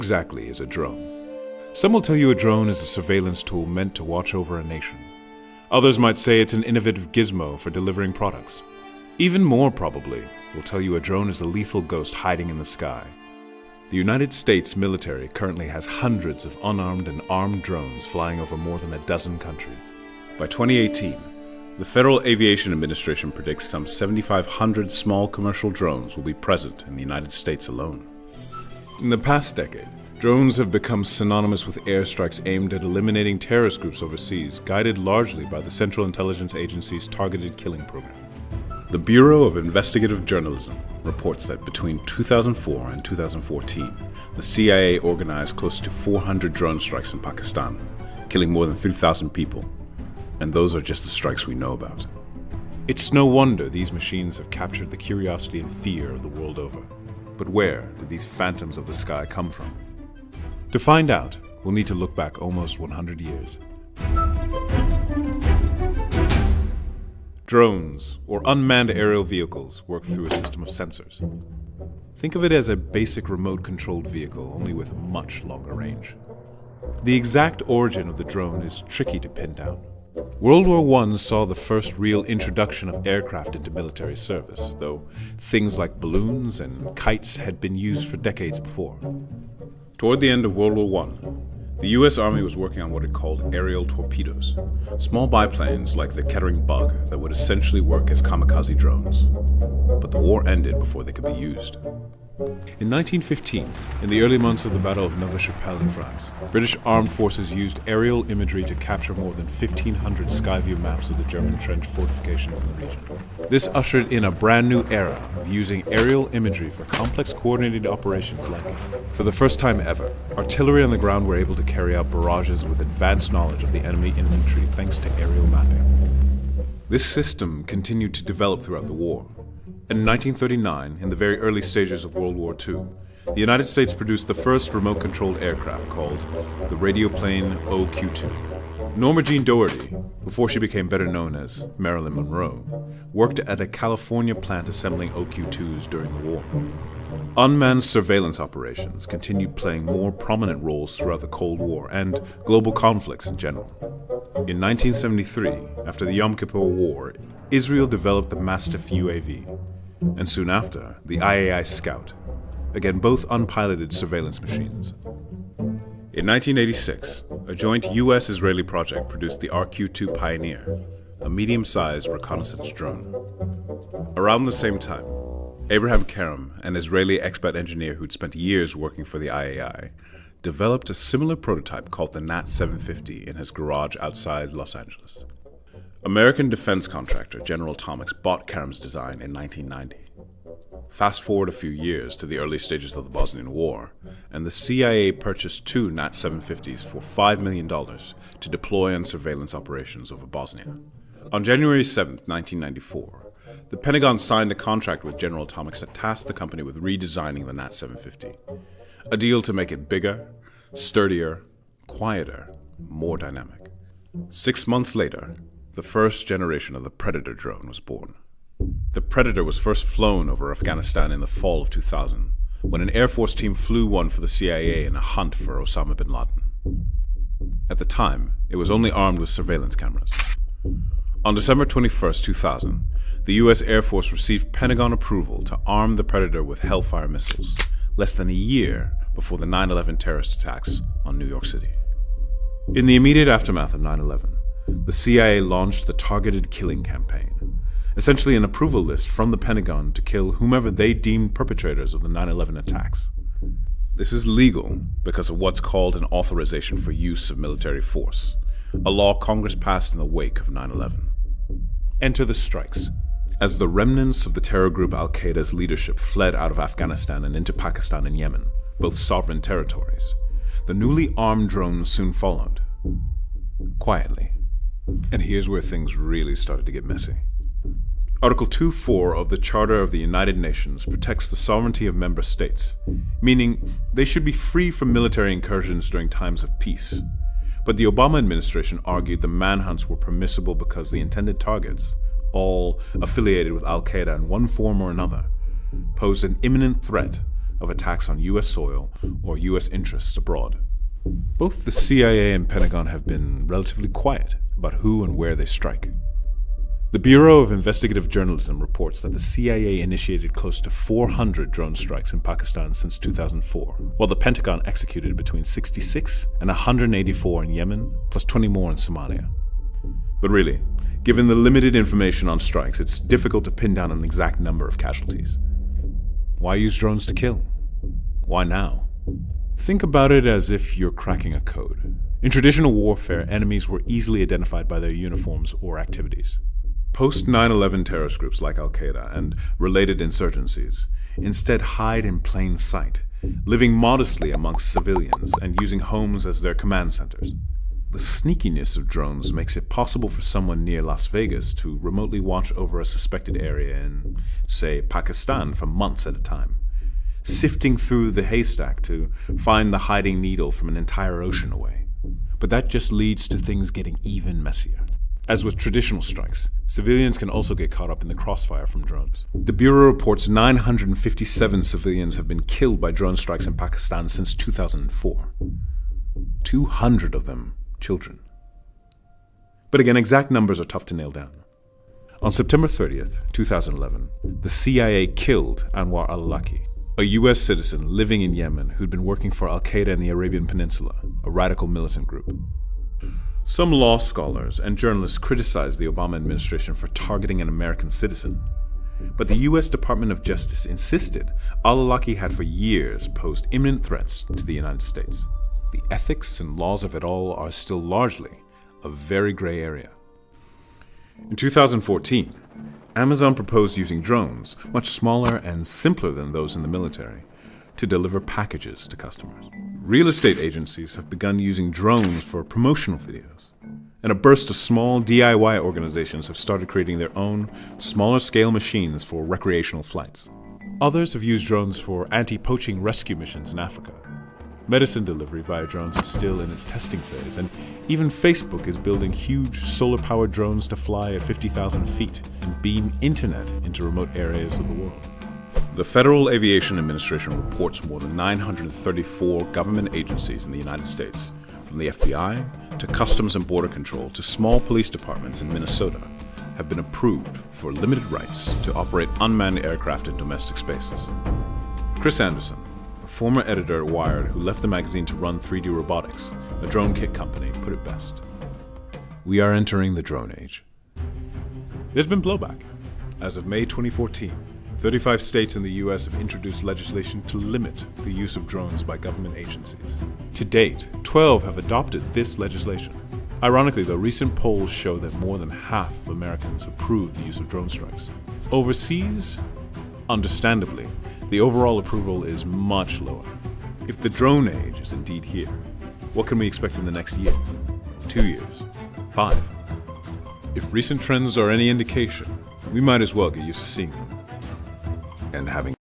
Exactly is a drone? Some will tell you a drone is a surveillance tool meant to watch over a nation. Others might say it's an innovative gizmo for delivering products. Even more probably will tell you a drone is a lethal ghost hiding in the sky. The United States military currently has hundreds of unarmed and armed drones flying over more than a dozen countries. By 2018, the Federal Aviation Administration predicts some 7,500 small commercial drones will be present in the United States alone. In the past decade, drones have become synonymous with airstrikes aimed at eliminating terrorist groups overseas, guided largely by the Central Intelligence Agency's targeted killing program. The Bureau of Investigative Journalism reports that between 2004 and 2014, the CIA organized close to 400 drone strikes in Pakistan, killing more than 3,000 people. And those are just the strikes we know about. It's no wonder these machines have captured the curiosity and fear of the world over. But where did these phantoms of the sky come from? To find out, we'll need to look back almost 100 years. Drones, or unmanned aerial vehicles, work through a system of sensors. Think of it as a basic remote-controlled vehicle, only with much longer range. The exact origin of the drone is tricky to pin down. World War I saw the first real introduction of aircraft into military service, though things like balloons and kites had been used for decades before. Toward the end of World War I, the US Army was working on what it called aerial torpedoes, small biplanes like the Kettering Bug that would essentially work as kamikaze drones. But the war ended before they could be used. In 1915, in the early months of the Battle of Neuve-Chapelle in France, British armed forces used aerial imagery to capture more than 1,500 skyview maps of the German trench fortifications in the region. This ushered in a brand new era of using aerial imagery for complex coordinated operations like, for the first time ever, artillery on the ground were able to carry out barrages with advanced knowledge of the enemy infantry thanks to aerial mapping. This system continued to develop throughout the war. In 1939, in the very early stages of World War II, the United States produced the first remote-controlled aircraft called the Radioplane OQ-2. Norma Jean Doherty, before she became better known as Marilyn Monroe, worked at a California plant assembling OQ-2s during the war. Unmanned surveillance operations continued playing more prominent roles throughout the Cold War and global conflicts in general. In 1973, after the Yom Kippur War, Israel developed the Mastiff UAV, and soon after, the IAI Scout, again both unpiloted surveillance machines. In 1986, a joint US-Israeli project produced the RQ-2 Pioneer, a medium-sized reconnaissance drone. Around the same time, Abraham Karam, an Israeli expert engineer who'd spent years working for the IAI, developed a similar prototype called the Nat 750 in his garage outside Los Angeles. American defense contractor General Atomics bought Karam's design in 1990. Fast forward a few years to the early stages of the Bosnian War, and the CIA purchased two Nat 750s for $5 million to deploy on surveillance operations over Bosnia. On January 7, 1994, the Pentagon signed a contract with General Atomics that tasked the company with redesigning the Nat 750, a deal to make it bigger, sturdier, quieter, more dynamic. 6 months later, the first generation of the Predator drone was born. The Predator was first flown over Afghanistan in the fall of 2000, when an Air Force team flew one for the CIA in a hunt for Osama bin Laden. At the time, it was only armed with surveillance cameras. On December 21, 2000, the U.S. Air Force received Pentagon approval to arm the Predator with Hellfire missiles, less than a year before the 9/11 terrorist attacks on New York City. In the immediate aftermath of 9/11, the CIA launched the Targeted Killing Campaign, essentially an approval list from the Pentagon to kill whomever they deemed perpetrators of the 9/11 attacks. This is legal because of what's called an authorization for use of military force, a law Congress passed in the wake of 9/11. Enter the strikes. As the remnants of the terror group Al-Qaeda's leadership fled out of Afghanistan and into Pakistan and Yemen, both sovereign territories, the newly armed drones soon followed. Quietly. And here's where things really started to get messy. Article 2.4 of the Charter of the United Nations protects the sovereignty of member states, meaning they should be free from military incursions during times of peace. But the Obama administration argued the manhunts were permissible because the intended targets, all affiliated with Al-Qaeda in one form or another, posed an imminent threat of attacks on U.S. soil or U.S. interests abroad. Both the CIA and Pentagon have been relatively quiet about who and where they strike. The Bureau of Investigative Journalism reports that the CIA initiated close to 400 drone strikes in Pakistan since 2004, while the Pentagon executed between 66 and 184 in Yemen, plus 20 more in Somalia. But really, given the limited information on strikes, it's difficult to pin down an exact number of casualties. Why use drones to kill? Why now? Think about it as if you're cracking a code. In traditional warfare, enemies were easily identified by their uniforms or activities. Post 9/11 terrorist groups like Al-Qaeda and related insurgencies instead hide in plain sight, living modestly amongst civilians and using homes as their command centers. The sneakiness of drones makes it possible for someone near Las Vegas to remotely watch over a suspected area in, say, Pakistan for months at a time, sifting through the haystack to find the hiding needle from an entire ocean away. But that just leads to things getting even messier. As with traditional strikes, civilians can also get caught up in the crossfire from drones. The Bureau reports 957 civilians have been killed by drone strikes in Pakistan since 2004. 200 of them children. But again, exact numbers are tough to nail down. On September 30th, 2011, the CIA killed Anwar al-Awlaki, a U.S. citizen living in Yemen who'd been working for Al-Qaeda in the Arabian Peninsula, a radical militant group. Some law scholars and journalists criticized the Obama administration for targeting an American citizen. But the U.S. Department of Justice insisted al-Awlaki had for years posed imminent threats to the United States. The ethics and laws of it all are still largely a very gray area. In 2014, Amazon proposed using drones, much smaller and simpler than those in the military, to deliver packages to customers. Real estate agencies have begun using drones for promotional videos, and a burst of small DIY organizations have started creating their own, smaller-scale machines for recreational flights. Others have used drones for anti-poaching rescue missions in Africa. Medicine delivery via drones is still in its testing phase, and even Facebook is building huge solar-powered drones to fly at 50,000 feet and beam internet into remote areas of the world. The Federal Aviation Administration reports more than 934 government agencies in the United States, from the FBI to Customs and Border Control to small police departments in Minnesota, have been approved for limited rights to operate unmanned aircraft in domestic spaces. Chris Anderson, a former editor at Wired who left the magazine to run 3D Robotics, a drone kit company, put it best. We are entering the drone age. There's been blowback. As of May 2014, 35 states in the U.S. have introduced legislation to limit the use of drones by government agencies. To date, 12 have adopted this legislation. Ironically, though, recent polls show that more than half of Americans approve the use of drone strikes. Overseas, understandably, the overall approval is much lower. If the drone age is indeed here, what can we expect in the next year, 2 years, 5? If recent trends are any indication, we might as well get used to seeing them and having